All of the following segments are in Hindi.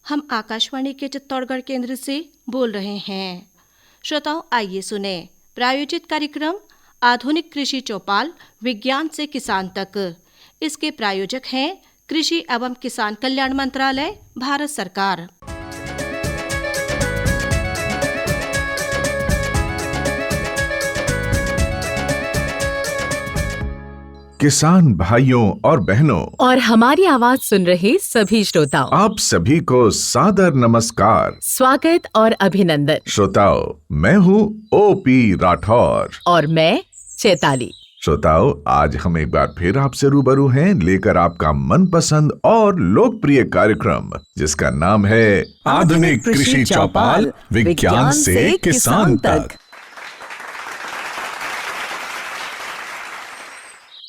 हम आकाशवाणी के चित्तौड़गढ़ केंद्र से बोल रहे हैं। श्रोताओं, आइए सुने प्रायोजित कार्यक्रम आधुनिक कृषि चौपाल, विज्ञान से किसान तक। इसके प्रायोजक हैं कृषि एवं किसान कल्याण मंत्रालय, भारत सरकार। किसान भाइयों और बहनों और हमारी आवाज सुन रहे सभी श्रोताओं, आप सभी को सादर नमस्कार, स्वागत और अभिनंदन। श्रोताओं, मैं हूँ ओपी राठौर और मैं चैताली। श्रोताओं, आज हम एक बार फिर आपसे रूबरू हैं, लेकर आपका मनपसंद और लोकप्रिय कार्यक्रम, जिसका नाम है आधुनिक कृषि चौपाल, विज्ञान से किसान तक।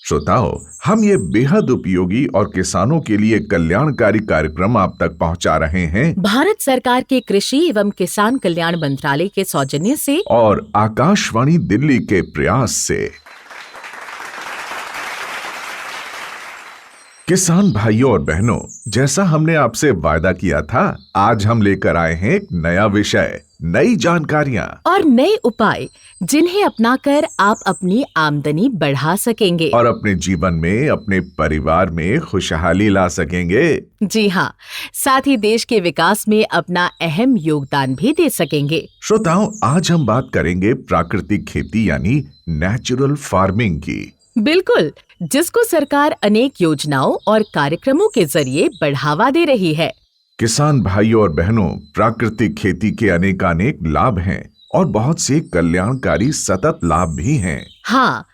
श्रोताओं, हम ये बेहद उपयोगी और किसानों के लिए कल्याणकारी कार्यक्रम आप तक पहुंचा रहे हैं भारत सरकार के कृषि एवं किसान कल्याण मंत्रालय के सौजन्य से और आकाशवाणी दिल्ली के प्रयास से। किसान भाइयों और बहनों, जैसा हमने आपसे वादा किया था, आज हम लेकर आए हैं एक नया विषय, नई जानकारियां और नए उपाय, जिन्हें अपनाकर आप अपनी आमदनी बढ़ा सकेंगे और अपने जीवन में, अपने परिवार में खुशहाली ला सकेंगे। जी हाँ, साथ ही देश के विकास में अपना अहम योगदान भी दे सकेंगे। श्रोताओं, आज हम बात करेंगे प्राकृतिक खेती यानी नेचुरल फार्मिंग की। बिल्कुल, जिसको सरकार अनेक योजनाओं और कार्यक्रमों के जरिए बढ़ावा दे रही है। किसान भाइयों और बहनों, प्राकृतिक खेती के अनेकानेक लाभ हैं और बहुत से कल्याणकारी सतत लाभ भी हैं। हाँ,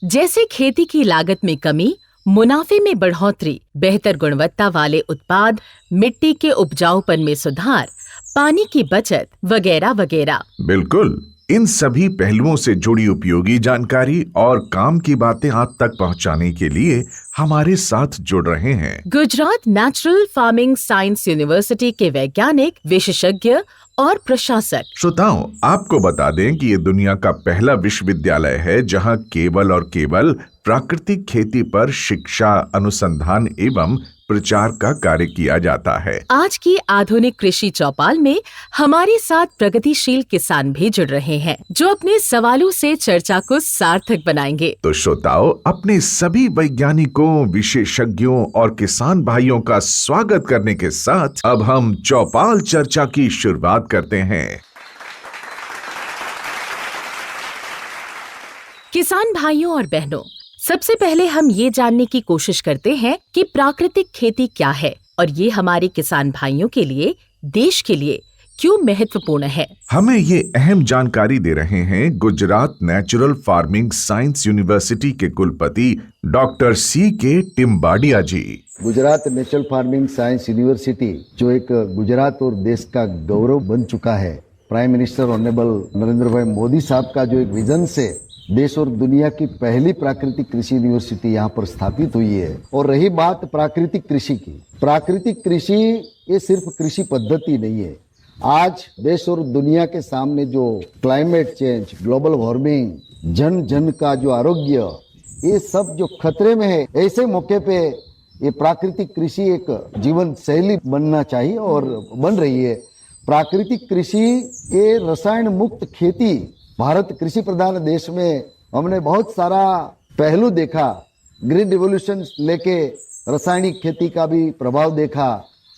जैसे खेती की लागत में कमी, मुनाफे में बढ़ोतरी, बेहतर गुणवत्ता वाले उत्पाद, मिट्टी के उपजाऊपन में सुधार, पानी की बचत वगैरह वगैरह। बिल्कुल, इन सभी पहलुओं से जुड़ी उपयोगी जानकारी और काम की बातें आप तक पहुंचाने के लिए हमारे साथ जुड़ रहे हैं Gujarat natural farming science university के वैज्ञानिक, विशेषज्ञ और प्रशासक। श्रोताओं, आपको बता दें कि ये दुनिया का पहला विश्वविद्यालय है जहां केवल और केवल प्राकृतिक खेती पर शिक्षा, अनुसंधान एवं प्रचार का कार्य किया जाता है। आज की आधुनिक कृषि चौपाल में हमारे साथ प्रगतिशील किसान भी जुड़ रहे हैं, जो अपने सवालों से चर्चा को सार्थक बनाएंगे। तो श्रोताओं, अपने सभी वैज्ञानिकों, विशेषज्ञों और किसान भाइयों का स्वागत करने के साथ अब हम चौपाल चर्चा की शुरुआत करते हैं। किसान भाइयों और बहनों, सबसे पहले हम ये जानने की कोशिश करते हैं कि प्राकृतिक खेती क्या है और ये हमारे किसान भाइयों के लिए, देश के लिए क्यों महत्वपूर्ण है। हमें ये अहम जानकारी दे रहे हैं Gujarat natural farming science university के कुलपति doctor C.K. Timbadia ji. Gujarat natural farming science university जो एक गुजरात और देश का गौरव बन चुका है, प्राइम मिनिस्टर ऑनरेबल नरेंद्र भाई मोदी साहब का जो एक विजन से देश और दुनिया की पहली प्राकृतिक कृषि यूनिवर्सिटी यहाँ पर स्थापित हुई है। और रही बात प्राकृतिक कृषि की, प्राकृतिक कृषि ये सिर्फ कृषि पद्धति नहीं है। आज देश और दुनिया के सामने जो क्लाइमेट चेंज, ग्लोबल वार्मिंग, जन जन का जो आरोग्य, ये सब जो खतरे में है, ऐसे मौके पे ये प्राकृतिक कृषि एक जीवन शैली बनना चाहिए और बन रही है। प्राकृतिक कृषि ये रसायन मुक्त खेती, भारत कृषि प्रधान देश में हमने बहुत सारा पहलू देखा, ग्रीन रिवॉल्यूशन लेके रासायनिक खेती का भी प्रभाव देखा।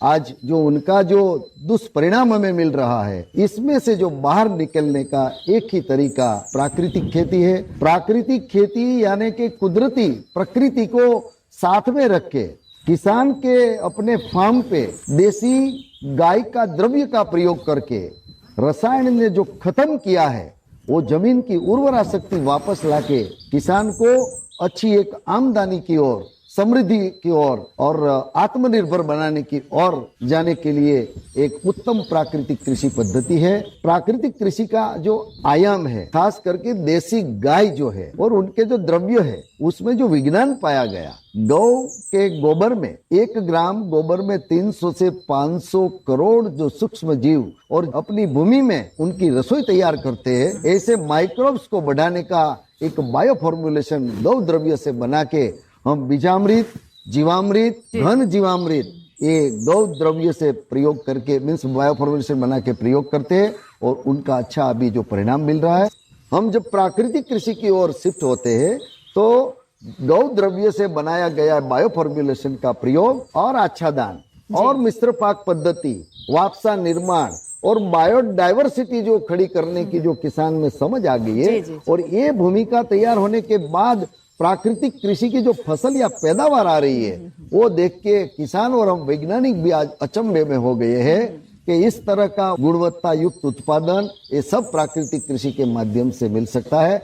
आज जो उनका जो दुष्परिणाम हमें मिल रहा है, इसमें से जो बाहर निकलने का एक ही तरीका प्राकृतिक खेती है। प्राकृतिक खेती यानी कि कुदरती प्रकृति को साथ में रख के किसान के अपने फार्म पे देसी गाय का द्रव्य का प्रयोग करके रसायन ने जो खत्म किया है, वो जमीन की उर्वरा शक्ति वापस लाके किसान को अच्छी एक आमदनी की ओर, समृद्धि की ओर और आत्मनिर्भर बनाने की ओर जाने के लिए एक उत्तम प्राकृतिक कृषि पद्धति है। प्राकृतिक कृषि का जो आयाम है, खास करके देसी गाय जो है और उनके जो द्रव्य है, उसमें जो विज्ञान पाया गया, गौ के गोबर में 1 ग्राम गोबर में 300 से 500 करोड़ जो सूक्ष्म जीव और अपनी भूमि में उनकी रसोई तैयार करते हैं, ऐसे माइक्रोब्स को बढ़ाने का एक बायो फॉर्मुलेशन गौ द्रव्य से बना के हम बीजामृत, जीवामृत, घन जीवामृत, ये गौ द्रव्य से प्रयोग करके मीन्स बायो फॉर्मुलेशन बना के प्रयोग करते हैं और उनका अच्छा अभी जो परिणाम मिल रहा है। हम जब प्राकृतिक कृषि की ओर शिफ्ट होते हैं तो गौ द्रव्य से बनाया गया बायो फॉर्मुलेशन का प्रयोग और आच्छादन और मिश्र पाक पद्धति, वापसा निर्माण और बायोडाइवर्सिटी जो खड़ी करने की जो किसान में समझ आ गई है और ये भूमिका तैयार होने के बाद प्राकृतिक कृषि की जो फसल या पैदावार आ रही है वो देख के किसान और हम वैज्ञानिक भी आज अचंभे में हो गए हैं कि इस तरह का गुणवत्ता युक्त उत्पादन ये सब प्राकृतिक कृषि के माध्यम से मिल सकता है।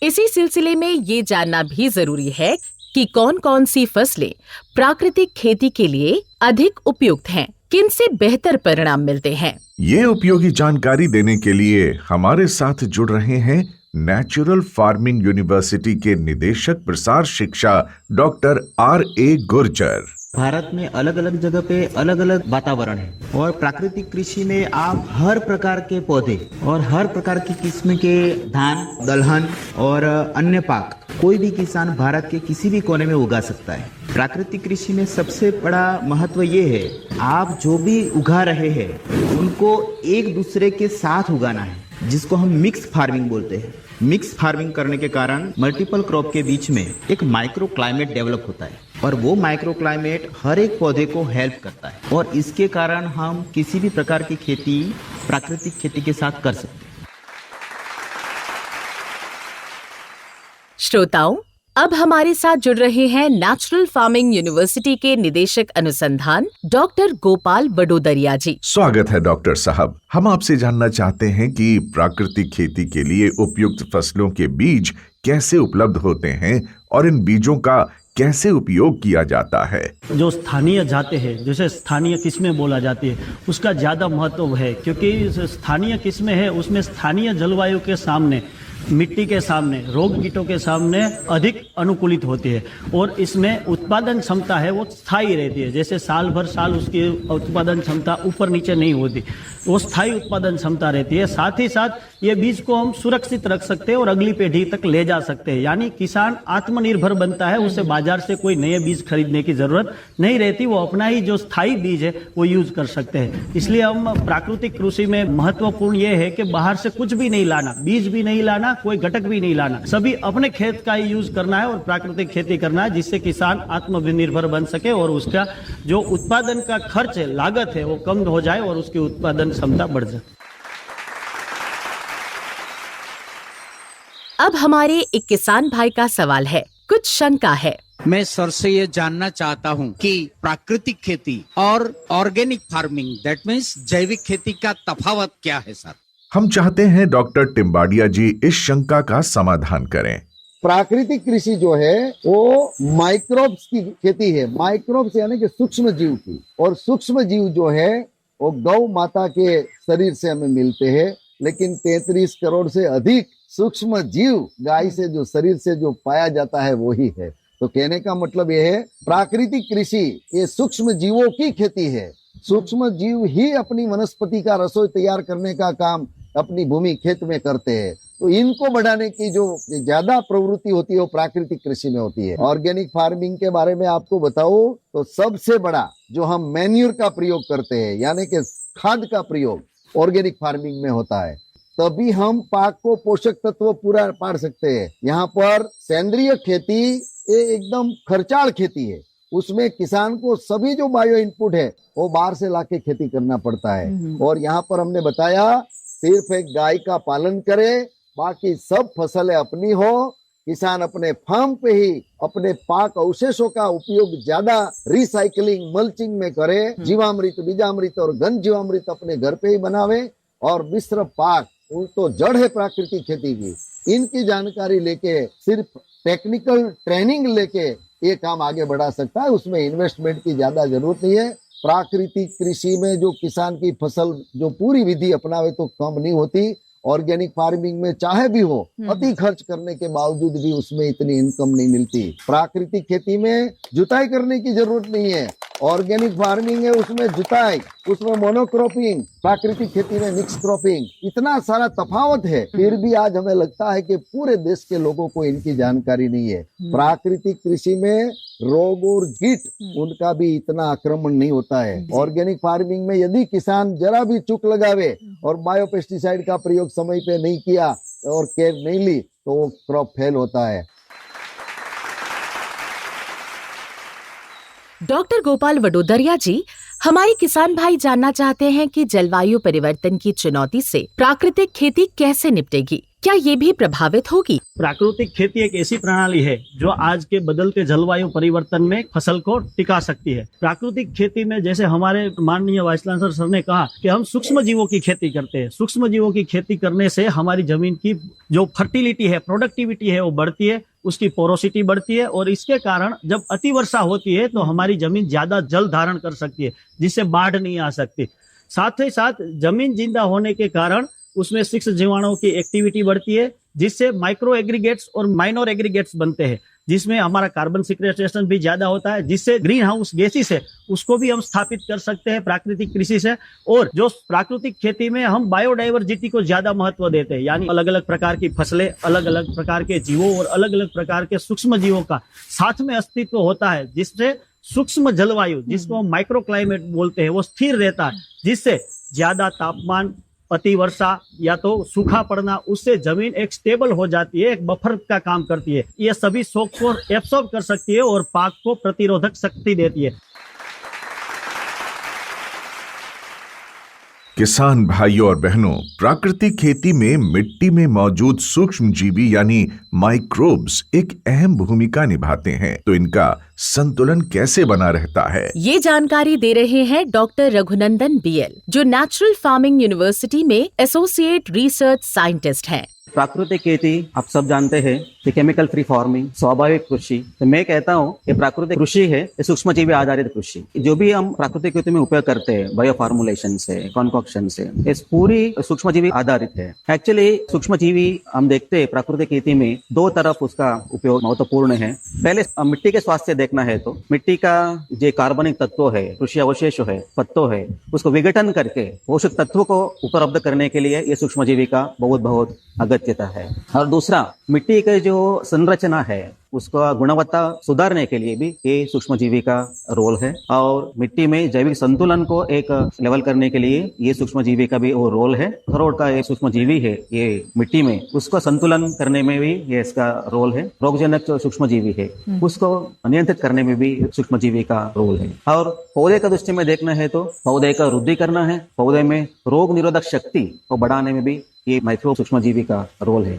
इसी सिलसिले में ये जानना भी जरूरी है कि कौन कौन सी फसलें प्राकृतिक खेती के लिए अधिक उपयुक्त हैं, किनसे बेहतर परिणाम मिलते हैं। ये उपयोगी जानकारी देने के लिए हमारे साथ जुड़ रहे हैं नेचुरल फार्मिंग यूनिवर्सिटी के निदेशक प्रसार शिक्षा डॉक्टर R.A. गुर्जर। भारत में अलग अलग जगह पे अलग अलग वातावरण है और प्राकृतिक कृषि में आप हर प्रकार के पौधे और हर प्रकार की किस्म के धान, दलहन और अन्य पाक कोई भी किसान भारत के किसी भी कोने में उगा सकता है। प्राकृतिक कृषि में सबसे बड़ा महत्व ये है, आप जो भी उगा रहे हैं उनको एक दूसरे के साथ उगाना है, जिसको हम मिक्स फार्मिंग बोलते हैं। मिक्स फार्मिंग करने के कारण मल्टीपल क्रॉप के बीच में एक माइक्रो क्लाइमेट डेवलप होता है और वो माइक्रो क्लाइमेट हर एक पौधे को हेल्प करता है और इसके कारण हम किसी भी प्रकार की खेती प्राकृतिक खेती के साथ कर सकते हैं। श्रोताओं, अब हमारे साथ जुड़ रहे हैं नेचुरल फार्मिंग यूनिवर्सिटी के निदेशक अनुसंधान डॉक्टर गोपाल बडोदरिया जी। स्वागत है डॉक्टर साहब। हम आपसे जानना चाहते हैं कि प्राकृतिक खेती के लिए उपयुक्त फसलों के बीज कैसे उपलब्ध होते हैं और इन बीजों का कैसे उपयोग किया जाता है। जो स्थानीय जाते हैं, जैसे स्थानीय किस्में बोला जाती है, उसका ज़्यादा महत्व है क्योंकि स्थानीय किस्में है उसमें स्थानीय जलवायु के सामने, मिट्टी के सामने, रोग कीटों के सामने अधिक अनुकूलित होती है और इसमें उत्पादन क्षमता है वो स्थायी रहती है। जैसे साल भर साल उसकी उत्पादन क्षमता ऊपर नीचे नहीं होती, वो स्थायी उत्पादन क्षमता रहती है। साथ ही साथ ये बीज को हम सुरक्षित रख सकते हैं और अगली पीढ़ी तक ले जा सकते हैं, यानी किसान आत्मनिर्भर बनता है, उसे बाजार से कोई नए बीज खरीदने की जरूरत नहीं रहती, वो अपना ही जो स्थायी बीज है वो यूज कर सकते हैं। इसलिए हम प्राकृतिक कृषि में महत्वपूर्ण ये है कि बाहर से कुछ भी नहीं लाना, बीज भी नहीं लाना, कोई घटक भी नहीं लाना, सभी अपने खेत का ही यूज करना है और प्राकृतिक खेती करना है, जिससे किसान आत्मनिर्भर बन सके और उसका जो उत्पादन का खर्च है, लागत है, वो कम हो जाए और उसकी उत्पादन क्षमता बढ़ जाए। अब हमारे एक किसान भाई का सवाल है, कुछ शंका है। मैं सर से ये जानना चाहता हूँ कि प्राकृतिक खेती और ऑर्गेनिक फार्मिंग दैट मीन्स जैविक खेती का तफावत क्या है सर? हम चाहते हैं डॉक्टर टिम्बाडिया जी इस शंका का समाधान करें। प्राकृतिक कृषि जो है वो माइक्रोब्स की खेती है, माइक्रोब्स यानी कि सूक्ष्म जीव की, और सूक्ष्म जीव जो है वो गौ माता के शरीर से हमें मिलते हैं, लेकिन 33 करोड़ से अधिक सूक्ष्म जीव गाय से जो शरीर से जो पाया जाता है वही है। तो कहने का मतलब यह है प्राकृतिक कृषि ये सूक्ष्म जीवों की खेती है। सूक्ष्म जीव ही अपनी वनस्पति का रसोई तैयार करने का काम अपनी भूमि खेत में करते हैं, तो इनको बढ़ाने की जो ज्यादा प्रवृत्ति होती है वो प्राकृतिक कृषि में होती है। ऑर्गेनिक फार्मिंग के बारे में आपको बताओ तो सबसे बड़ा जो हम मैन्यूर का प्रयोग करते हैं यानी कि खाद का प्रयोग ऑर्गेनिक फार्मिंग में होता है, तभी हम पाक को पोषक तत्व पूरा पा सकते हैं। यहाँ पर सेंद्रिय खेती ये एकदम खर्चाल खेती है, उसमें किसान को सभी जो बायो इनपुट है वो बाहर से लाके खेती करना पड़ता है। और यहाँ पर हमने बताया सिर्फ एक गाय का पालन करे, बाकी सब फसलें अपनी हो, किसान अपने फार्म पे ही अपने पाक अवशेषों का उपयोग ज्यादा रिसाइकलिंग मल्चिंग में करे, जीवामृत, बीजामृत और घन जीवामृत अपने घर पे ही बनावे और मिश्र पाक तो जड़ है प्राकृतिक खेती की, इनकी जानकारी लेके सिर्फ टेक्निकल ट्रेनिंग लेके ये काम आगे बढ़ा सकता है। उसमें इन्वेस्टमेंट की ज्यादा जरूरत नहीं है। प्राकृतिक कृषि में जो किसान की फसल जो पूरी विधि अपनावे तो कम नहीं होती। ऑर्गेनिक फार्मिंग में चाहे भी हो अति खर्च करने के बावजूद भी उसमें इतनी इनकम नहीं मिलती। प्राकृतिक खेती में जुताई करने की जरूरत नहीं है, ऑर्गेनिक फार्मिंग है उसमें जुताई, उसमें मोनोक्रॉपिंग, प्राकृतिक खेती में मिक्स क्रॉपिंग, इतना सारा तफावत है। फिर भी आज हमें लगता है कि पूरे देश के लोगों को इनकी जानकारी नहीं है। प्राकृतिक कृषि में रोग और कीट उनका भी इतना आक्रमण नहीं होता है। ऑर्गेनिक फार्मिंग में यदि किसान जरा भी चूक लगावे और बायोपेस्टिसाइड का प्रयोग समय पे नहीं किया और केयर नहीं ली तो वो क्रॉप फेल होता है। डॉक्टर गोपाल वडोदरिया जी, हमारे किसान भाई जानना चाहते हैं कि जलवायु परिवर्तन की चुनौती से प्राकृतिक खेती कैसे निपटेगी, क्या ये भी प्रभावित होगी? प्राकृतिक खेती एक ऐसी प्रणाली है जो आज के बदलते जलवायु परिवर्तन में फसल को टिका सकती है। प्राकृतिक खेती में जैसे हमारे माननीय वाइस चांसलर सर ने कहा कि हम सूक्ष्म जीवों की खेती करते हैं। सूक्ष्म जीवों की खेती करने से हमारी जमीन की जो फर्टिलिटी है, प्रोडक्टिविटी है, वो बढ़ती है, उसकी पोरोसिटी बढ़ती है और इसके कारण जब अतिवर्षा होती है तो हमारी जमीन ज्यादा जल धारण कर सकती है, जिससे बाढ़ नहीं आ सकती। साथ ही साथ जमीन जिंदा होने के कारण उसमें सूक्ष्म जीवाणुओं की एक्टिविटी बढ़ती है, जिससे माइक्रो एग्रीगेट्स और माइनर एग्रीगेट्स बनते हैं, जिसमें हमारा कार्बन सिक्वेस्ट्रेशन भी ज्यादा होता है, जिससे ग्रीन हाउस गैसेस है उसको भी हम स्थापित कर सकते हैं प्राकृतिक कृषि से। और जो प्राकृतिक खेती में हम बायोडाइवर्सिटी को ज्यादा महत्व देते हैं, यानी अलग अलग प्रकार की फसलें, अलग अलग प्रकार के जीवों और अलग अलग प्रकार के सूक्ष्म जीवों का साथ में अस्तित्व होता है, जिससे सूक्ष्म जलवायु, जिसको हम माइक्रो क्लाइमेट बोलते हैं, वो स्थिर रहता है, जिससे ज्यादा तापमान, अतिवर्षा या तो सूखा पड़ना, उससे जमीन एक स्टेबल हो जाती है, एक बफर का काम करती है। ये सभी शॉक को एब्सॉर्ब कर सकती है और पाक को प्रतिरोधक शक्ति देती है। किसान भाइयों और बहनों, प्राकृतिक खेती में मिट्टी में मौजूद सूक्ष्म जीवी यानी माइक्रोब्स एक अहम भूमिका निभाते हैं, तो इनका संतुलन कैसे बना रहता है, ये जानकारी दे रहे हैं डॉक्टर रघुनंदन BL, जो नेचुरल फार्मिंग यूनिवर्सिटी में एसोसिएट रिसर्च साइंटिस्ट हैं। प्राकृतिक खेती आप सब जानते हैं कि केमिकल फ्री फार्मिंग, स्वाभाविक कृषि। तो मैं कहता हूँ कि प्राकृतिक कृषि है सूक्ष्म जीवी आधारित कृषि। जो भी हम प्राकृतिक खेती में उपयोग करते हैं, बायो फार्मुलेशन से, कॉन्कॉक्शन से, इस पूरी सूक्ष्म जीवी आधारित है। एक्चुअली सूक्ष्म जीवी हम देखते हैं प्राकृतिक खेती में दो तरफ उसका उपयोग महत्वपूर्ण है। पहले मिट्टी के स्वास्थ्य देखना है तो मिट्टी का जो कार्बनिक तत्व है, कृषि अवशेष है, पत्तों है, उसको विघटन करके पोषक तत्व को उपलब्ध करने के लिए ये सूक्ष्म जीवी का बहुत अगत्यता है। और दूसरा, मिट्टी के जो संरचना है उसका गुणवत्ता सुधारने के लिए भी ये सूक्ष्म जीवी का रोल है। और मिट्टी में जैविक संतुलन को एक लेवल करने के लिए ये सूक्ष्म जीवी का भी वो रोल है। अखरोट का ये सूक्ष्म जीवी है, ये मिट्टी में उसको संतुलन करने में भी ये इसका रोल है। रोगजनक जो सूक्ष्म जीवी है उसको नियंत्रित करने में भी सूक्ष्म जीवी का रोल है। और पौधे का दृष्टि में देखना है तो पौधे का वृद्धि करना है, पौधे में रोग निरोधक शक्ति को बढ़ाने में भी ये माइक्रो सूक्ष्म जीवी का रोल है।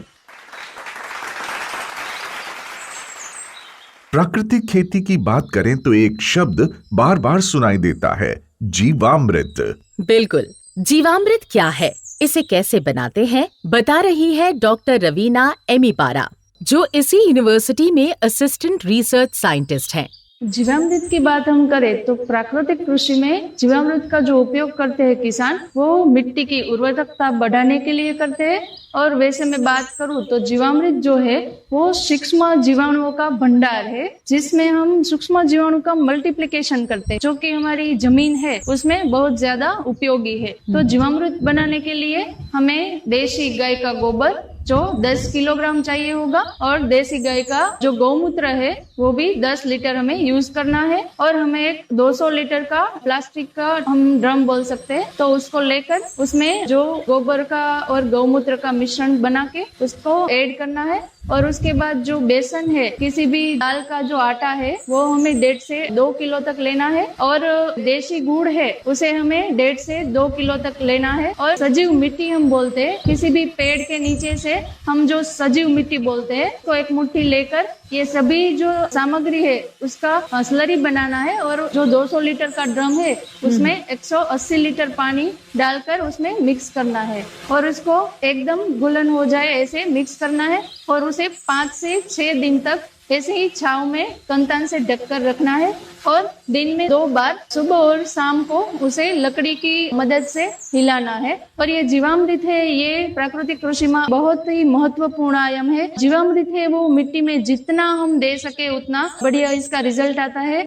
प्राकृतिक खेती की बात करें तो एक शब्द बार बार सुनाई देता है, जीवामृत। बिल्कुल, जीवामृत क्या है, इसे कैसे बनाते हैं, बता रही है डॉक्टर रवीना एमीपारा, जो इसी यूनिवर्सिटी में असिस्टेंट रिसर्च साइंटिस्ट हैं। जीवामृत की बात हम करें तो प्राकृतिक कृषि में जीवामृत का जो उपयोग करते हैं किसान, वो मिट्टी की उर्वरकता बढ़ाने के लिए करते हैं। और वैसे मैं बात करूँ तो जीवामृत जो है वो सूक्ष्म जीवाणुओं का भंडार है, जिसमें हम सूक्ष्म जीवाणु का मल्टीप्लिकेशन करते हैं, जो कि हमारी जमीन है उसमें बहुत ज्यादा उपयोगी है। तो जीवामृत बनाने के लिए हमें देशी गाय का गोबर जो 10 किलोग्राम चाहिए होगा, और देसी गाय का जो गौमूत्र है वो भी 10 लीटर हमें यूज करना है। और हमें एक 200 लीटर का प्लास्टिक का हम ड्रम बोल सकते हैं, तो उसको लेकर उसमें जो गोबर का और गौमूत्र का मिश्रण बना के उसको ऐड करना है। और उसके बाद जो बेसन है, किसी भी दाल का जो आटा है वो हमें 1.5 से 2 किलो तक लेना है। और देशी गुड़ है उसे हमें 1.5 से 2 किलो तक लेना है। और सजीव मिट्टी हम बोलते हैं, किसी भी पेड़ के नीचे से हम जो सजीव मिट्टी बोलते हैं, तो एक मुट्ठी लेकर ये सभी जो सामग्री है उसका स्लरी बनाना है। और जो 200 लीटर का ड्रम है उसमें 180 लीटर पानी डालकर उसमें मिक्स करना है, और उसको एकदम घुलन हो जाए ऐसे मिक्स करना है। और उसे 5 से 6 दिन तक ऐसे ही छांव में कंतान से ढककर रखना है। और दिन में 2 बार, सुबह और शाम को, उसे लकड़ी की मदद से हिलाना है। और ये जीवामृत है, ये प्राकृतिक कृषि में बहुत ही महत्वपूर्ण आयाम है। जीवामृत है वो मिट्टी में जितना हम दे सके उतना बढ़िया इसका रिजल्ट आता है।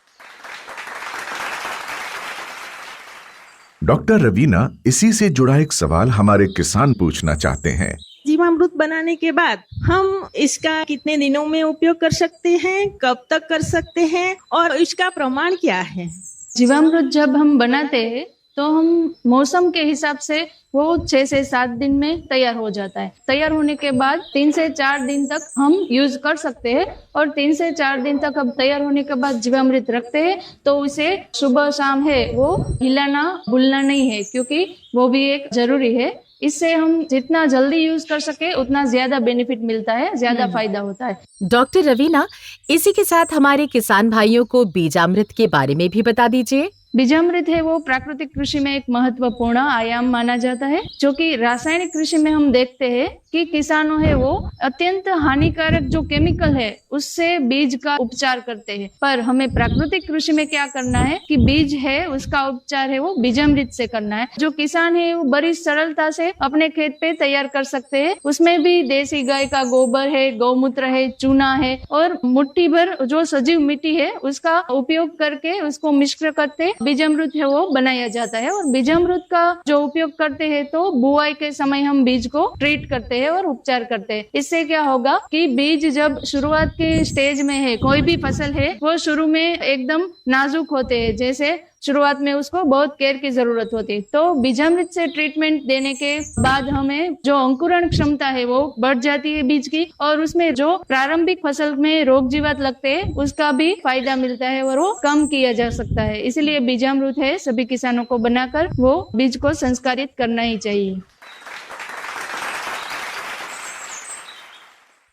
डॉक्टर रवीना इसी से जुड़ा एक सवाल हमारे किसान पूछना चाहते हैं। जीवामृत बनाने के बाद हम इसका कितने दिनों में उपयोग कर सकते हैं, कब तक कर सकते हैं और इसका प्रमाण क्या है? जीवामृत जब हम बनाते हैं तो हम मौसम के हिसाब से वो 6 से 7 दिन में तैयार हो जाता है। तैयार होने के बाद 3 से 4 दिन तक हम यूज कर सकते हैं और 3 से 4 दिन तक अब तैयार होने के बाद जीवामृत रखते हैं तो उसे सुबह शाम है वो हिलाना भूलना नहीं है, क्योंकि वो भी एक जरूरी है। इससे हम जितना जल्दी यूज कर सके उतना ज्यादा बेनिफिट मिलता है, ज्यादा फायदा होता है। डॉक्टर रवीना, इसी के साथ हमारे किसान भाइयों को बीजामृत के बारे में भी बता दीजिए। बीजामृत है वो प्राकृतिक कृषि में एक महत्वपूर्ण आयाम माना जाता है, जो कि रासायनिक कृषि में हम देखते हैं कि किसानों है वो अत्यंत हानिकारक जो केमिकल है उससे बीज का उपचार करते हैं। पर हमें प्राकृतिक कृषि में क्या करना है कि बीज है उसका उपचार है वो बीजामृत से करना है। जो किसान है वो बड़ी सरलता से अपने खेत पे तैयार कर सकते हैं। उसमें भी देसी गाय का गोबर है, गौमूत्र है, चूना है और मुट्ठी भर जो सजीव मिट्टी है उसका उपयोग करके उसको मिश्र करते बीजामृत है वो बनाया जाता है। और बीजामृत का जो उपयोग करते हैं तो बुआई के समय हम बीज को ट्रीट करते हैं और उपचार करते हैं। इससे क्या होगा कि बीज जब शुरुआत के स्टेज में है, कोई भी फसल है वो शुरू में एकदम नाजुक होते हैं, जैसे शुरुआत में उसको बहुत केयर की जरूरत होती है। तो बीजामृत से ट्रीटमेंट देने के बाद हमें जो अंकुरण क्षमता है वो बढ़ जाती है बीज की, और उसमें जो प्रारंभिक फसल में रोग जीवात लगते हैं उसका भी फायदा मिलता है और वो कम किया जा सकता है। इसलिए बीजामृत है सभी किसानों को बनाकर वो बीज को संस्कारित करना ही चाहिए।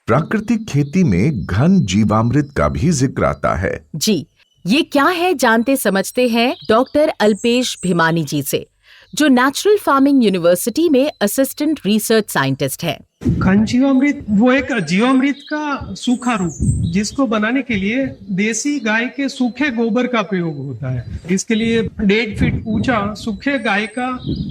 प्राकृतिक खेती में घन जीवामृत का भी जिक्र आता है। जी, ये क्या है जानते समझते हैं डॉक्टर अल्पेश भिमानी जी से, जो नेचुरल फार्मिंग यूनिवर्सिटी में असिस्टेंट रिसर्च साइंटिस्ट है। घन जीवामृत वो एक जीवामृत का सूखा रूप जिसको बनाने के लिए देसी गाय के सूखे गोबर का प्रयोग होता है। इसके लिए 1.5 फीट ऊंचा सूखे गाय का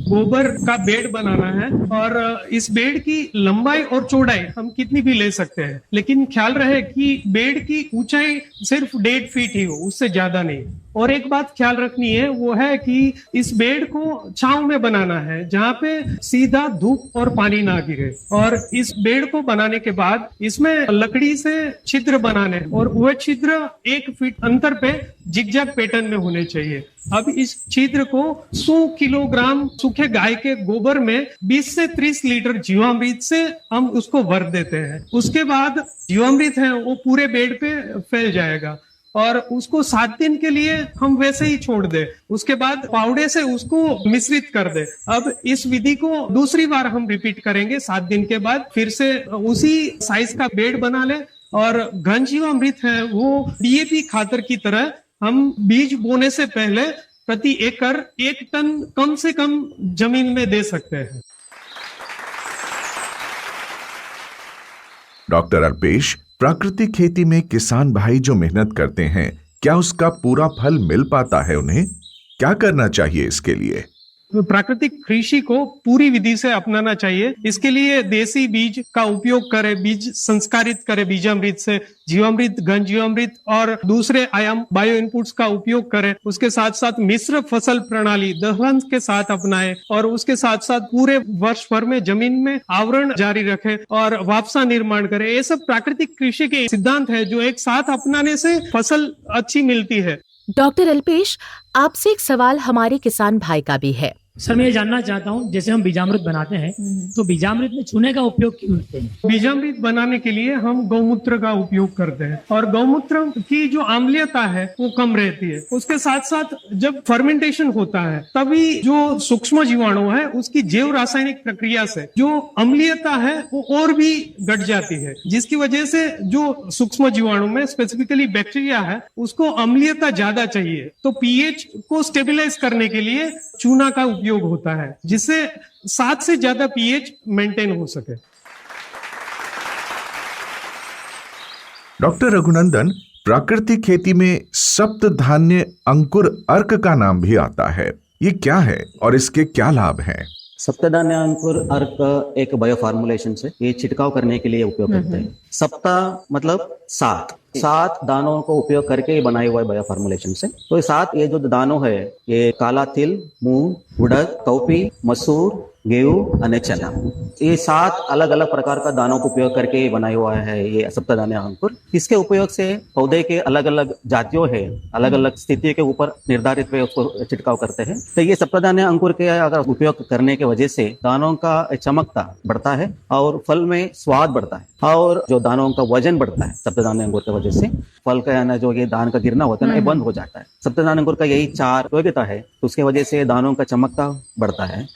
गोबर का बेड बनाना है और इस बेड की लंबाई और चौड़ाई हम कितनी भी ले सकते हैं, लेकिन ख्याल रहे कि बेड की ऊंचाई सिर्फ 1.5 फीट ही हो, उससे ज्यादा नहीं। और एक बात ख्याल रखनी है वो है कि इस बेड को छांव में बनाना है जहाँ पे सीधा धूप और पानी ना गिरे। और इस बेड को बनाने के बाद इसमें लकड़ी से छिद्र बनाने और वह छिद्र 1 फीट अंतर पे जिगजैग पैटर्न में होने चाहिए। अब इस छिद्र को 100 किलोग्राम सूखे गाय के गोबर में 20 से 30 लीटर जीवामृत से हम उसको भर देते हैं। उसके बाद जीवामृत है वो पूरे बेड पे फैल जाएगा और उसको 7 दिन के लिए हम वैसे ही छोड़ दे। उसके बाद पावडे से उसको मिश्रित कर दे। अब इस विधि को दूसरी बार हम रिपीट करेंगे 7 दिन के बाद, फिर से उसी साइज का बेड बना ले। और घन जीवामृत है वो डीएपी खातर की तरह हम बीज बोने से पहले प्रति एकड़ 1 टन कम से कम जमीन में दे सकते हैं। डॉक्टर अल्पेश, प्राकृतिक खेती में किसान भाई जो मेहनत करते हैं, क्या उसका पूरा फल मिल पाता है उन्हें? क्या करना चाहिए इसके लिए? प्राकृतिक कृषि को पूरी विधि से अपनाना चाहिए। इसके लिए देसी बीज का उपयोग करें, बीज संस्कारित करें बीजामृत से, जीवामृत, घन जीवामृत और दूसरे आयाम बायो इनपुट्स का उपयोग करें। उसके साथ साथ मिश्र फसल प्रणाली दलहन के साथ अपनाएं और उसके साथ साथ पूरे वर्ष भर में जमीन में आवरण जारी रखें और वापसा निर्माण करें। ये सब प्राकृतिक कृषि के सिद्धांत है जो एक साथ अपनाने से फसल अच्छी मिलती है। डॉक्टर अल्पेश, आपसे एक सवाल हमारे किसान भाई का भी है। सर, मैं ये जानना चाहता हूँ, जैसे हम बीजामृत बनाते हैं तो बीजामृत में चूने का उपयोग क्यों करते हैं? बीजामृत बनाने के लिए हम गौमूत्र का उपयोग करते हैं और गौमूत्र की जो अम्लीयता है वो कम रहती है। उसके साथ साथ जब फर्मेंटेशन होता है तभी जो सूक्ष्म जीवाणु है उसकी जैव रासायनिक प्रक्रिया से जो अम्लीयता है वो और भी घट जाती है, जिसकी वजह से जो सूक्ष्म जीवाणु में स्पेसिफिकली बैक्टीरिया है उसको अम्लीयता ज्यादा चाहिए। तो पीएच को स्टेबलाइज करने के लिए चूना का उपयोग होता है जिससे 7 से ज्यादा पीएच मेंटेन हो सके। डॉक्टर रघुनंदन, प्राकृतिक खेती में सप्त धान्य अंकुर अर्क का नाम भी आता है, ये क्या है और इसके क्या लाभ हैं? सप्तधान्य अंकुर अर्क एक बायो फार्मुलेशन से ये छिड़काव करने के लिए उपयोग करते हैं। सप्ता मतलब 7 दानों को उपयोग करके ये बनाए हुआ है बायो फार्मुलेशन से। तो ये 7 ये जो दानों है ये काला तिल, मूंग, उड़द, कौपी, मसूर, गेहूं और चना, ये 7 अलग अलग प्रकार का दानों को उपयोग करके बनाया हुआ है ये सप्तधान्य अंकुर। इसके उपयोग से पौधे के अलग अलग जातियों है, अलग अलग स्थिति के ऊपर निर्धारित वे उसको छिड़काव करते हैं। तो ये सप्तधान्य अंकुर के अगर उपयोग करने की वजह से दानों का चमकता बढ़ता है और फल में स्वाद बढ़ता है और जो दानों का वजन बढ़ता है सप्तधान्य अंकुर की वजह से फल का यानी जो ये दान का गिरना होता है ना ये बंद हो जाता है। सप्तधान्य अंकुर का यही 4 उपयोगिता है, तो उसके वजह से दानों का चमकता बढ़ता है।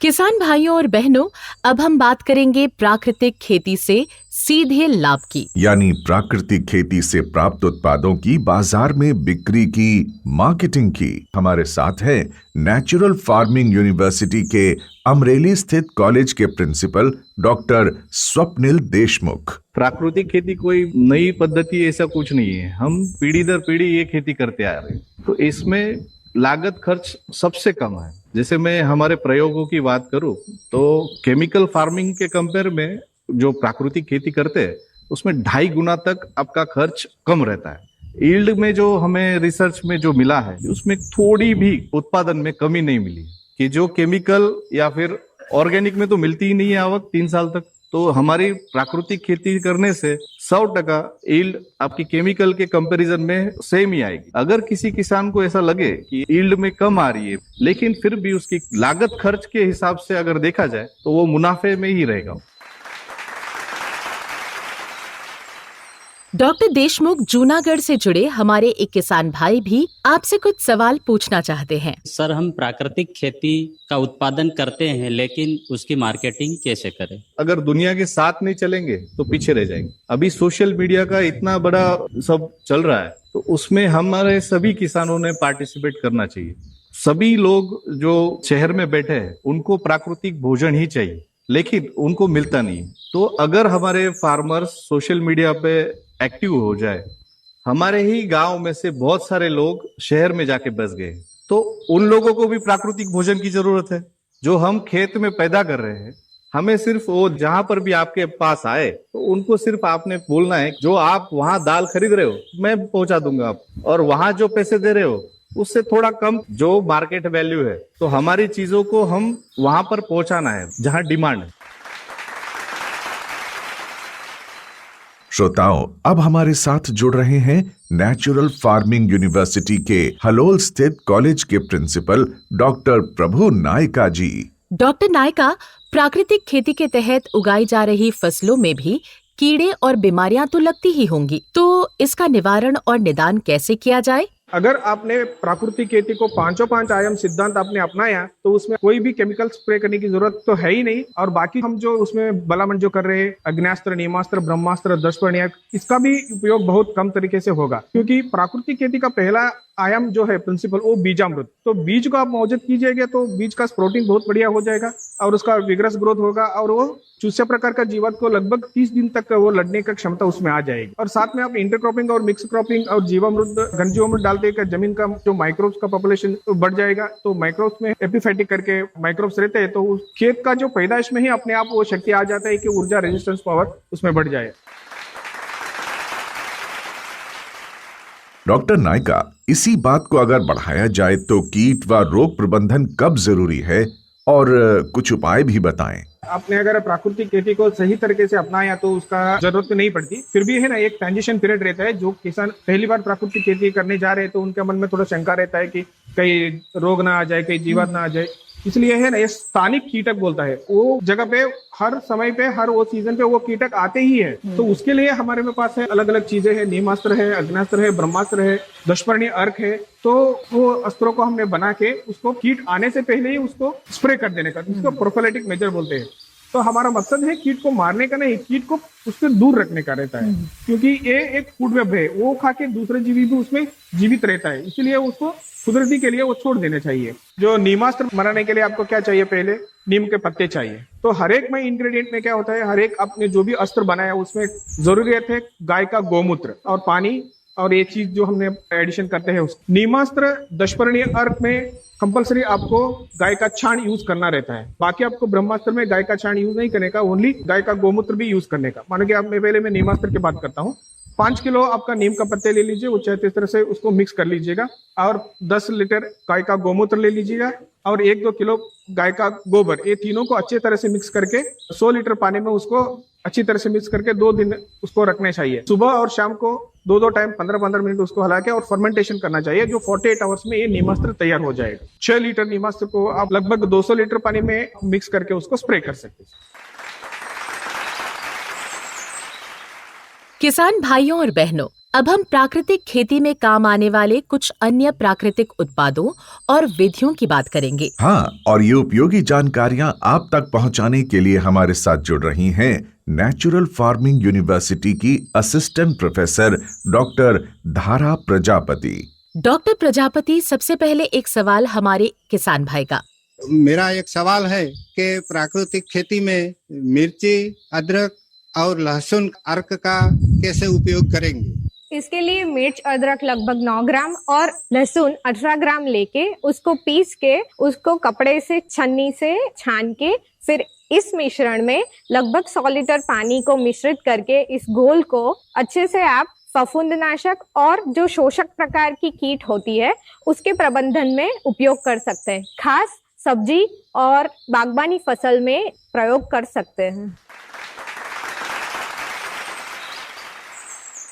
किसान भाइयों और बहनों, अब हम बात करेंगे प्राकृतिक खेती से सीधे लाभ की, यानी प्राकृतिक खेती से प्राप्त उत्पादों की बाजार में बिक्री की, मार्केटिंग की। हमारे साथ है नेचुरल फार्मिंग यूनिवर्सिटी के अमरेली स्थित कॉलेज के प्रिंसिपल डॉक्टर स्वप्निल देशमुख। प्राकृतिक खेती कोई नई पद्धति ऐसा कुछ नहीं है, हम पीढ़ी दर पीढ़ी ये खेती करते आ रहे हैं, तो इसमें लागत खर्च सबसे कम है। जैसे मैं हमारे प्रयोगों की बात करूं तो केमिकल फार्मिंग के कंपेयर में जो प्राकृतिक खेती करते हैं उसमें 2.5 गुना तक आपका खर्च कम रहता है। यील्ड में जो हमें रिसर्च में जो मिला है उसमें थोड़ी भी उत्पादन में कमी नहीं मिली, कि जो केमिकल या फिर ऑर्गेनिक में तो मिलती ही नहीं है आवक 3 साल तक। तो हमारी प्राकृतिक खेती करने से 100% यील्ड आपकी केमिकल के कंपैरिजन में सेम ही आएगी। अगर किसी किसान को ऐसा लगे कि यील्ड में कम आ रही है लेकिन फिर भी उसकी लागत खर्च के हिसाब से अगर देखा जाए तो वो मुनाफे में ही रहेगा। डॉक्टर देशमुख, जूनागढ़ से जुड़े हमारे एक किसान भाई भी आपसे कुछ सवाल पूछना चाहते हैं। सर, हम प्राकृतिक खेती का उत्पादन करते हैं लेकिन उसकी मार्केटिंग कैसे करें? अगर दुनिया के साथ नहीं चलेंगे तो पीछे रह जाएंगे। अभी सोशल मीडिया का इतना बड़ा सब चल रहा है तो उसमें हमारे सभी किसानों ने पार्टिसिपेट करना चाहिए। सभी लोग जो शहर में बैठे हैं उनको प्राकृतिक भोजन ही चाहिए लेकिन उनको मिलता नहीं। तो अगर हमारे फार्मर्स सोशल मीडिया पे एक्टिव हो जाए, हमारे ही गांव में से बहुत सारे लोग शहर में जाके बस गए, तो उन लोगों को भी प्राकृतिक भोजन की जरूरत है। जो हम खेत में पैदा कर रहे हैं, हमें सिर्फ वो जहां पर भी आपके पास आए तो उनको सिर्फ आपने बोलना है जो आप वहां दाल खरीद रहे हो मैं पहुंचा दूंगा आप, और वहां जो पैसे दे रहे हो उससे थोड़ा कम जो मार्केट वैल्यू है, तो हमारी चीजों को हम वहां पर पहुंचाना है जहां डिमांड है। श्रोताओं, अब हमारे साथ जुड़ रहे हैं नेचुरल फार्मिंग यूनिवर्सिटी के हलोल स्थित कॉलेज के प्रिंसिपल डॉक्टर प्रभु नायका जी। डॉक्टर नायका, प्राकृतिक खेती के तहत उगाई जा रही फसलों में भी कीड़े और बीमारियां तो लगती ही होंगी, तो इसका निवारण और निदान कैसे किया जाए? अगर आपने प्राकृतिक खेती को 5 आयाम सिद्धांत आपने अपनाया तो उसमें कोई भी केमिकल स्प्रे करने की जरूरत तो है ही नहीं। और बाकी हम जो उसमें भलामण जो कर रहे हैं अग्न्यास्त्र, नीमास्त्र, ब्रह्मास्त्र, दशपर्णिक, इसका भी उपयोग बहुत कम तरीके से होगा, क्योंकि प्राकृतिक खेती का पहला आयाम जो है प्रिंसिपल वो बीजामृत। तो बीज को आप मौजूद कीजिएगा तो बीज का प्रोटीन बहुत बढ़िया हो जाएगा और उसका विग्रस ग्रोथ होगा और वो चूसे प्रकार का जीवात को लगभग 30 दिन तक वो लड़ने का क्षमता उसमें आ जाएगी। और साथ में आप इंटरक्रॉपिंग और मिक्स क्रॉपिंग और जीवामृत, घन जीवामृत डाल देकर जमीन का जो माइक्रोब्स का पॉपुलेशन तो बढ़ जाएगा। तो माइक्रोब्स में एपिफाइटिक करके माइक्रोब्स रहते हैं तो उस खेत का जो पैदाइश में ही अपने आप वो शक्ति आ जाता है कि ऊर्जा रेजिस्टेंस पावर उसमें बढ़ जाए। डॉक्टर नायका, इसी बात को अगर बढ़ाया जाए तो कीट व रोग प्रबंधन कब जरूरी है और कुछ उपाय भी बताएं। आपने अगर प्राकृतिक खेती को सही तरीके से अपनाया तो उसका जरूरत नहीं पड़ती। फिर भी है ना, एक ट्रांजिशन पीरियड रहता है। जो किसान पहली बार प्राकृतिक खेती करने जा रहे हैं तो उनके मन में थोड़ा शंका रहता है कि कहीं रोग ना आ जाए, कहीं जीवात ना आ जाए। इसलिए है ना, ये स्थानिक कीटक बोलता है, वो जगह पे हर समय पे हर वो सीजन पे वो कीटक आते ही है। तो उसके लिए हमारे में पास है अलग अलग चीजें हैं, नीमास्त्र है, अग्नास्त्र है, ब्रह्मास्त्र है, दशपर्णी अर्क है। तो वो अस्त्रों को हमने बना के उसको कीट आने से पहले ही उसको स्प्रे कर देने का, उसको प्रोफिलैटिक मेजर बोलते हैं। तो हमारा मकसद है कीट को मारने का नहीं, कीट को उससे दूर रखने का रहता है, क्योंकि ये एक फूड वेब है, वो खा के दूसरे जीवी भी उसमें जीवित रहता है, इसलिए उसको कुदरती के लिए वो छोड़ देने चाहिए। जो नीमास्त्र मराने के लिए आपको क्या चाहिए, पहले नीम के पत्ते चाहिए। तो हर एक में इंग्रेडिएंट में क्या होता है, हर एक आपने जो भी अस्त्र बनाया उसमें जरूरियत है गाय का गोमूत्र और पानी और एक चीज जो हमने एडिशन करते हैं नीमास्त्र दशपर्णी अर्क में कंपलसरी आपको गाय का छाण यूज करना रहता है। बाकी आपको ब्रह्मास्त्र में गाय का छाण यूज नहीं करने का, ओनली गाय का गोमूत्र भी यूज करने का। मानो कि आप पहले मैं नीमास्त्र की बात करता हूँ। 5 किलो आपका नीम का पत्ते ले लीजिए, वो इस तरह से उसको मिक्स कर लीजिएगा और 10 लीटर गाय का गोमूत्र ले लीजिएगा और 1-2 किलो गाय का गोबर, ये तीनों को अच्छे तरह से मिक्स करके 100 लीटर पानी में उसको अच्छी तरह से मिक्स करके 2 दिन उसको रखने चाहिए। सुबह और शाम को 2-2 टाइम 15-15 मिनट उसको हला के और फर्मेंटेशन करना चाहिए, जो 48 आवर्स में ये नीमास्त्र तैयार हो जाएगा। 6 लीटर नीमास्त्र को आप लगभग 200 लीटर पानी में मिक्स करके उसको स्प्रे कर सकते हैं। किसान भाइयों और बहनों, अब हम प्राकृतिक खेती में काम आने वाले कुछ अन्य प्राकृतिक उत्पादों और विधियों की बात करेंगे। हाँ, और ये उपयोगी जानकारियाँ आप तक पहुँचाने के लिए हमारे साथ जुड़ रही हैं नेचुरल फार्मिंग यूनिवर्सिटी की असिस्टेंट प्रोफेसर डॉक्टर धारा प्रजापति। डॉक्टर प्रजापति, सबसे पहले एक सवाल हमारे किसान भाई का। मेरा एक सवाल है कि प्राकृतिक खेती में मिर्ची, अदरक और लहसुन अर्क का कैसे उपयोग करेंगे? इसके लिए मिर्च अदरक लगभग 9 ग्राम और लहसुन 18 ग्राम लेके उसको पीस के उसको कपड़े से छन्नी से छान के फिर इस मिश्रण में लगभग 100 लीटर पानी को मिश्रित करके इस घोल को अच्छे से आप फफूंदनाशक और जो शोषक प्रकार की कीट होती है उसके प्रबंधन में उपयोग कर सकते हैं। खास सब्जी और बागबानी फसल में प्रयोग कर सकते हैं।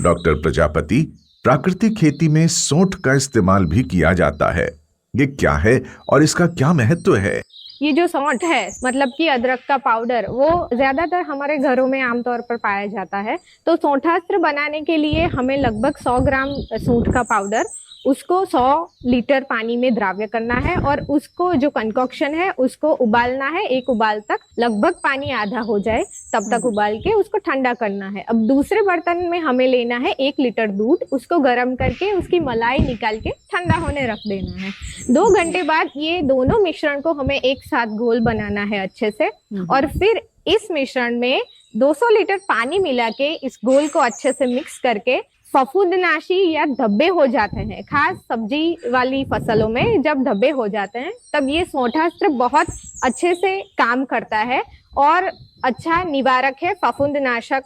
डॉक्टर प्रजापति, प्राकृतिक खेती में सोंठ का इस्तेमाल भी किया जाता है, ये क्या है और इसका क्या महत्व है? ये जो सौंठ है मतलब कि अदरक का पाउडर, वो ज्यादातर हमारे घरों में आमतौर पर पाया जाता है। तो सौंठास्त्र बनाने के लिए हमें लगभग 100 ग्राम सौंठ का पाउडर उसको 100 लीटर पानी में द्राव्य करना है और उसको जो कंकॉक्शन है उसको उबालना है। एक उबाल तक, लगभग पानी आधा हो जाए तब तक उबाल के उसको ठंडा करना है। अब दूसरे बर्तन में हमें लेना है 1 लीटर दूध, उसको गर्म करके उसकी मलाई निकाल के ठंडा होने रख देना है। 2 घंटे बाद ये दोनों मिश्रण को हमें एक साथ घोल बनाना है अच्छे से और फिर इस मिश्रण में 200 लीटर पानी मिला के इस घोल को अच्छे से मिक्स करके फफूंदनाशी या धब्बे हो जाते हैं, खास सब्जी वाली फसलों में जब धब्बे हो जाते हैं तब ये सौंठास्त्र बहुत अच्छे से काम करता है और अच्छा निवारक है फफूंदनाशक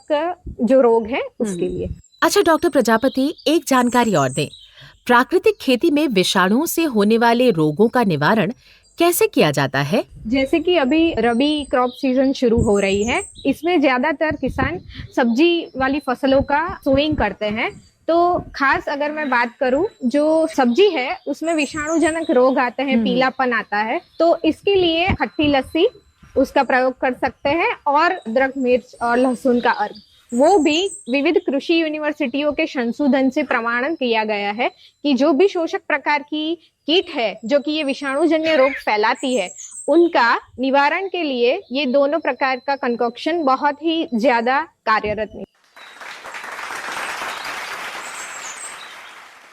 जो रोग है उसके लिए। अच्छा डॉक्टर प्रजापति, एक जानकारी और दें, प्राकृतिक खेती में विषाणुओं से होने वाले रोगों का निवारण कैसे किया जाता है? जैसे कि अभी रबी क्रॉप सीजन शुरू हो रही है, इसमें ज्यादातर किसान सब्जी वाली फसलों का सोइंग करते हैं। तो खास अगर मैं बात करूं, जो सब्जी है उसमें विषाणुजनक रोग आते हैं, पीलापन आता है, तो इसके लिए खट्टी लस्सी उसका प्रयोग कर सकते हैं और अदरक, मिर्च और लहसुन का अर्क, वो भी विविध कृषि यूनिवर्सिटियों के संशोधन से प्रमाणन किया गया है कि जो भी शोषक प्रकार की कीट है जो कि ये विषाणुजन्य रोग फैलाती है, उनका निवारण के लिए ये दोनों प्रकार का कंकॉक्शन बहुत ही ज्यादा कार्यरत है।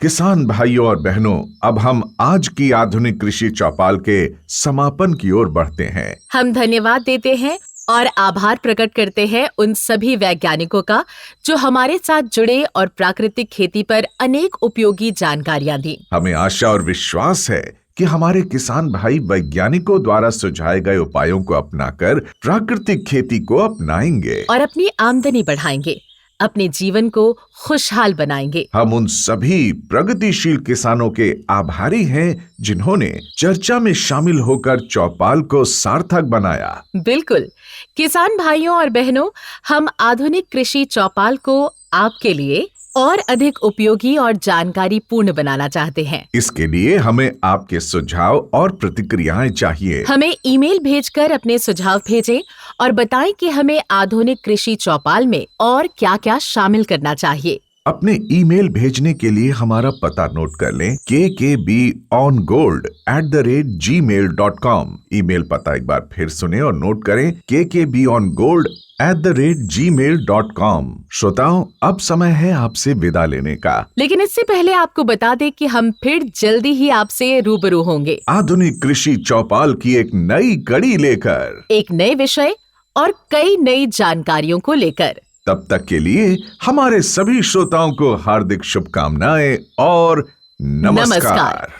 किसान भाइयों और बहनों, अब हम आज की आधुनिक कृषि चौपाल के समापन की ओर बढ़ते हैं। हम धन्यवाद देते हैं और आभार प्रकट करते हैं उन सभी वैज्ञानिकों का जो हमारे साथ जुड़े और प्राकृतिक खेती पर अनेक उपयोगी जानकारियां दी। हमें आशा और विश्वास है कि हमारे किसान भाई वैज्ञानिकों द्वारा सुझाए गए उपायों को अपनाकर प्राकृतिक खेती को अपनाएंगे और अपनी आमदनी बढ़ाएंगे, अपने जीवन को खुशहाल बनाएंगे। हम उन सभी प्रगतिशील किसानों के आभारी हैं जिन्होंने चर्चा में शामिल होकर चौपाल को सार्थक बनाया। बिल्कुल किसान भाइयों और बहनों, हम आधुनिक कृषि चौपाल को आपके लिए और अधिक उपयोगी और जानकारी पूर्ण बनाना चाहते हैं। इसके लिए हमें आपके सुझाव और प्रतिक्रियाएं चाहिए। हमें ईमेल भेजकर अपने सुझाव भेजें और बताएं कि हमें आधुनिक कृषि चौपाल में और क्या-क्या शामिल करना चाहिए। अपने ईमेल भेजने के लिए हमारा पता नोट कर लें, kkbongold@gmail.com। ईमेल पता एक बार फिर सुने और नोट करें, kkbongold@gmail.com। श्रोताओं, अब समय है आपसे विदा लेने का, लेकिन इससे पहले आपको बता दें कि हम फिर जल्दी ही आपसे रूबरू होंगे आधुनिक कृषि चौपाल की एक नई कड़ी लेकर, एक नए विषय और कई नई जानकारियों को लेकर। तब तक के लिए हमारे सभी श्रोताओं को हार्दिक शुभकामनाएं और नमस्कार।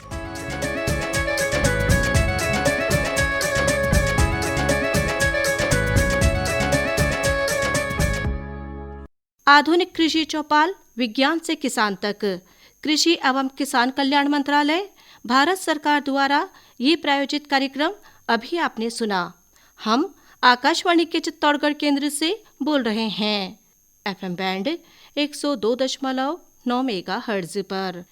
आधुनिक कृषि चौपाल, विज्ञान से किसान तक। कृषि एवं किसान कल्याण मंत्रालय, भारत सरकार द्वारा ये प्रायोजित कार्यक्रम अभी आपने सुना। हम आकाशवाणी के चित्तौड़गढ़ केंद्र से बोल रहे हैं। FM बैंड 102.9 मेगाहर्ट्ज पर।